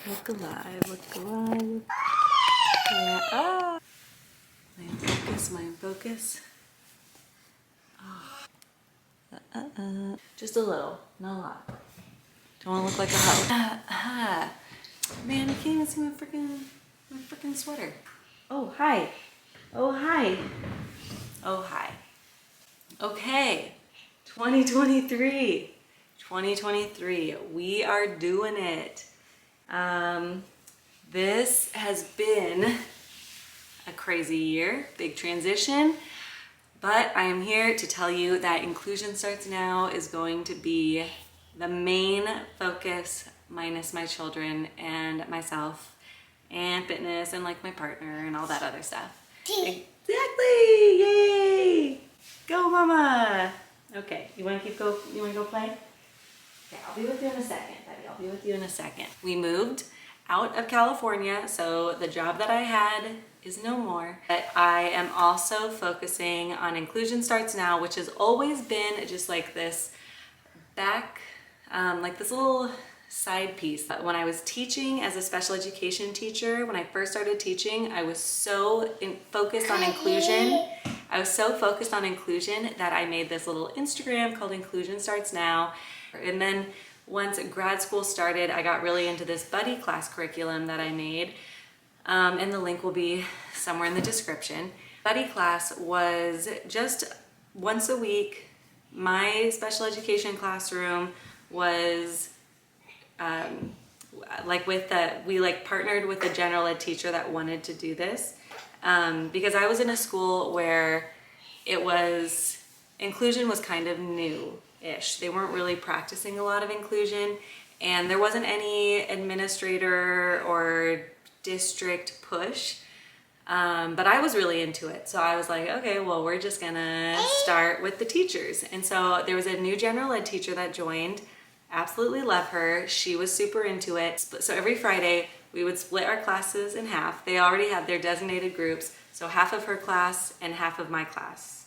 Look alive, look alive. Yeah. Ah. Mind focus, mind focus. Just a little, not a lot. Don't want to look like a hoe. Man, I can't even see my freaking sweater. Oh, hi. Oh, hi. Oh, hi. Okay, 2023. 2023. We are doing it. This has been a crazy year, big transition, but I am here to tell you that Inclusion Starts Now is going to be the main focus, minus my children and myself and fitness and like my partner and all that other stuff. Exactly! Yay! Go, mama! Okay, you want to go play? Okay, I'll be with you in a second, Betty. I'll be with you in a second. We moved out of California, so the job that I had is no more. But I am also focusing on Inclusion Starts Now, which has always been just like this like this little side piece. When I was teaching as a special education teacher, when I first started teaching, I was so focused on inclusion. I was so focused on inclusion that I made this little Instagram called Inclusion Starts Now. And then once grad school started, I got really into this buddy class curriculum that I made. And the link will be somewhere in the description. Buddy class was just once a week. My special education classroom was we partnered with a general ed teacher that wanted to do this because I was in a school where inclusion was kind of new-ish. They weren't really practicing a lot of inclusion, and there wasn't any administrator or district push, but I was really into it. So I was like, okay, well, we're just gonna start with the teachers. And so there was a new general ed teacher that joined. Absolutely love her. She was super into it. So every Friday we would split our classes in half. They already had their designated groups, so half of her class and half of my class.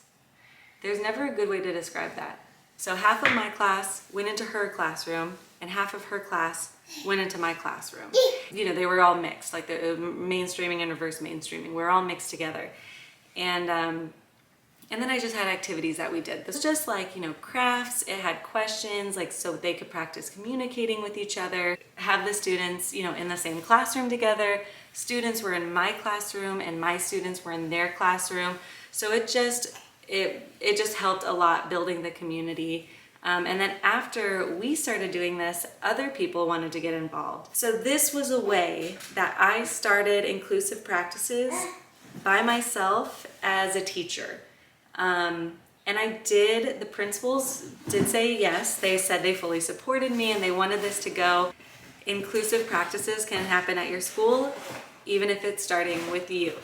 There's never a good way to describe that. So half of my class went into her classroom and half of her class went into my classroom. You know, they were all mixed, like the mainstreaming and reverse mainstreaming. We're all mixed together. And then I just had activities that we did. This was just like, you know, crafts. It had questions, like so they could practice communicating with each other, have the students, you know, in the same classroom together. Students were in my classroom and my students were in their classroom. So it just helped a lot building the community. And then after we started doing this, other people wanted to get involved. So this was a way that I started inclusive practices by myself as a teacher. And the principals did say yes. They said they fully supported me and they wanted this to go. Inclusive practices can happen at your school, even if it's starting with you.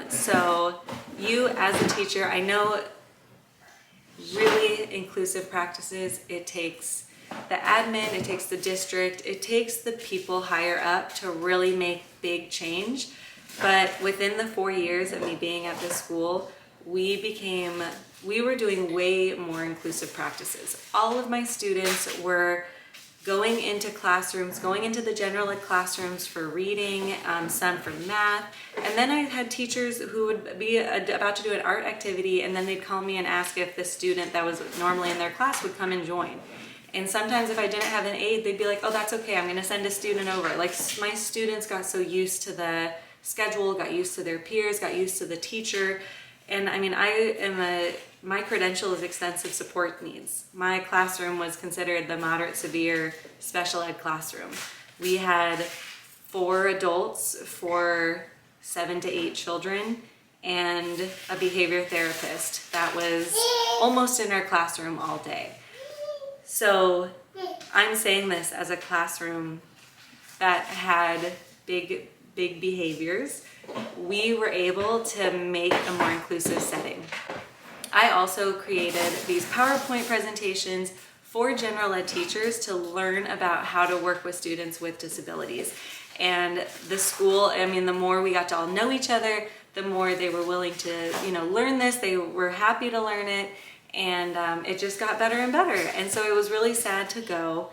So you as a teacher, I know really inclusive practices, it takes the admin, it takes the district, it takes the people higher up to really make big change. But within the 4 years of me being at this school, we were doing way more inclusive practices. All of my students were going into classrooms, going into the general ed classrooms for reading, some for math. And then I had teachers who would be about to do an art activity, and then they'd call me and ask if the student that was normally in their class would come and join. And sometimes if I didn't have an aide, they'd be like, oh, that's okay, I'm gonna send a student over. Like, my students got so used to the schedule, got used to their peers, got used to the teacher. And I mean, my credential is extensive support needs. My classroom was considered the moderate severe special ed classroom. We had 4 adults for 7 to 8 children and a behavior therapist that was almost in our classroom all day. So I'm saying this as a classroom that had big behaviors. We were able to make a more inclusive setting. I also created these PowerPoint presentations for general ed teachers to learn about how to work with students with disabilities. And the school, I mean, the more we got to all know each other, the more they were willing to, you know, learn this. They were happy to learn it, and it just got better and better. And so it was really sad to go.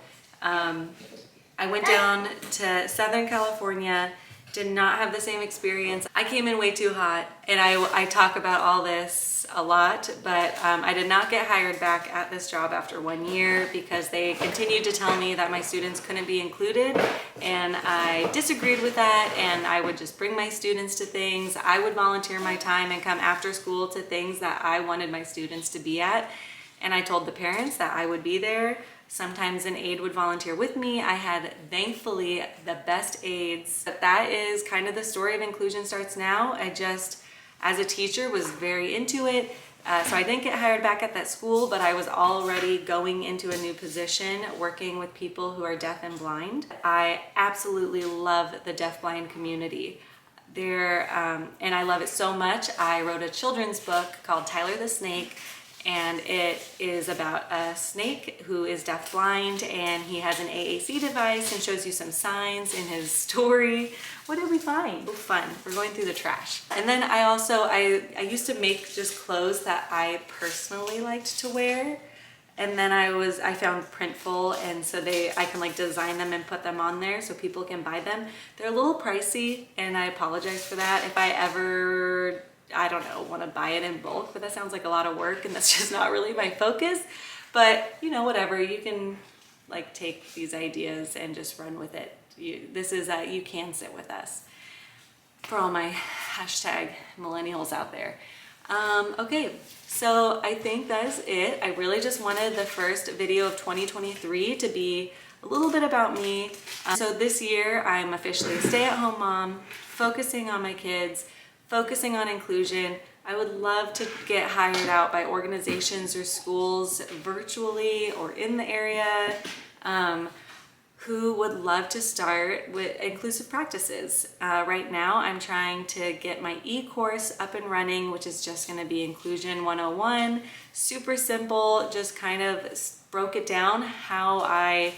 I went down to Southern California, did not have the same experience. I came in way too hot, and I talk about all this a lot, but I did not get hired back at this job after 1 year because they continued to tell me that my students couldn't be included, and I disagreed with that, and I would just bring my students to things. I would volunteer my time and come after school to things that I wanted my students to be at, and I told the parents that I would be there. Sometimes an aide would volunteer with me. I had, thankfully, the best aides. But that is kind of the story of Inclusion Starts Now. I just, as a teacher, was very into it. So I didn't get hired back at that school, but I was already going into a new position, working with people who are deaf and blind. I absolutely love the deaf-blind community. And I love it so much, I wrote a children's book called Tyler the Snake, and it is about a snake who is deaf-blind, and he has an AAC device and shows you some signs in his story. What did we find? Oh, fun. We're going through the trash. And then I used to make just clothes that I personally liked to wear. And then I found Printful, and so I can like design them and put them on there so people can buy them. They're a little pricey, and I apologize for that. If I ever, I don't know, want to buy it in bulk, but that sounds like a lot of work, and that's just not really my focus. But you know, whatever, you can like take these ideas and just run with it. You can sit with us. For all my hashtag millennials out there. Okay, so I think that is it. I really just wanted the first video of 2023 to be a little bit about me. So this year I'm officially a stay-at-home mom, focusing on my kids, focusing on inclusion. I would love to get hired out by organizations or schools virtually or in the area who would love to start with inclusive practices. Right now I'm trying to get my e-course up and running, which is just going to be Inclusion 101. Super simple, just kind of broke it down how I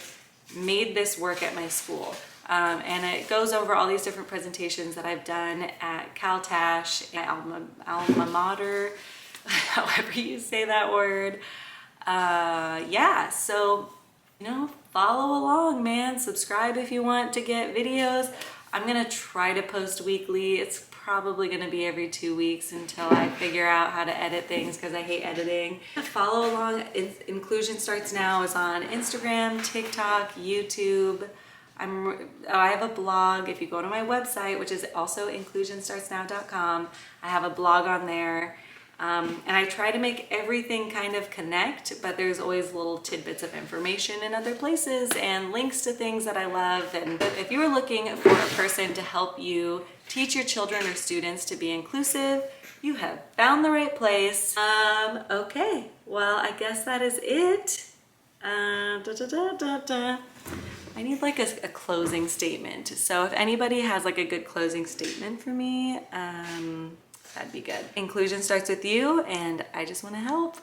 made this work at my school. And it goes over all these different presentations that I've done at CalTash, alma mater, however you say that word. Yeah, so, you know, follow along, man. Subscribe if you want to get videos. I'm gonna try to post weekly. It's probably gonna be every 2 weeks until I figure out how to edit things because I hate editing. Follow along. Inclusion Starts Now is on Instagram, TikTok, YouTube. I have a blog. If you go to my website, which is also inclusionstartsnow.com, I have a blog on there. And I try to make everything kind of connect, but there's always little tidbits of information in other places and links to things that I love. And if you are looking for a person to help you teach your children or students to be inclusive, you have found the right place. Okay, well, I guess that is it. I need like a closing statement. So if anybody has like a good closing statement for me, that'd be good. Inclusion starts with you, and I just want to help.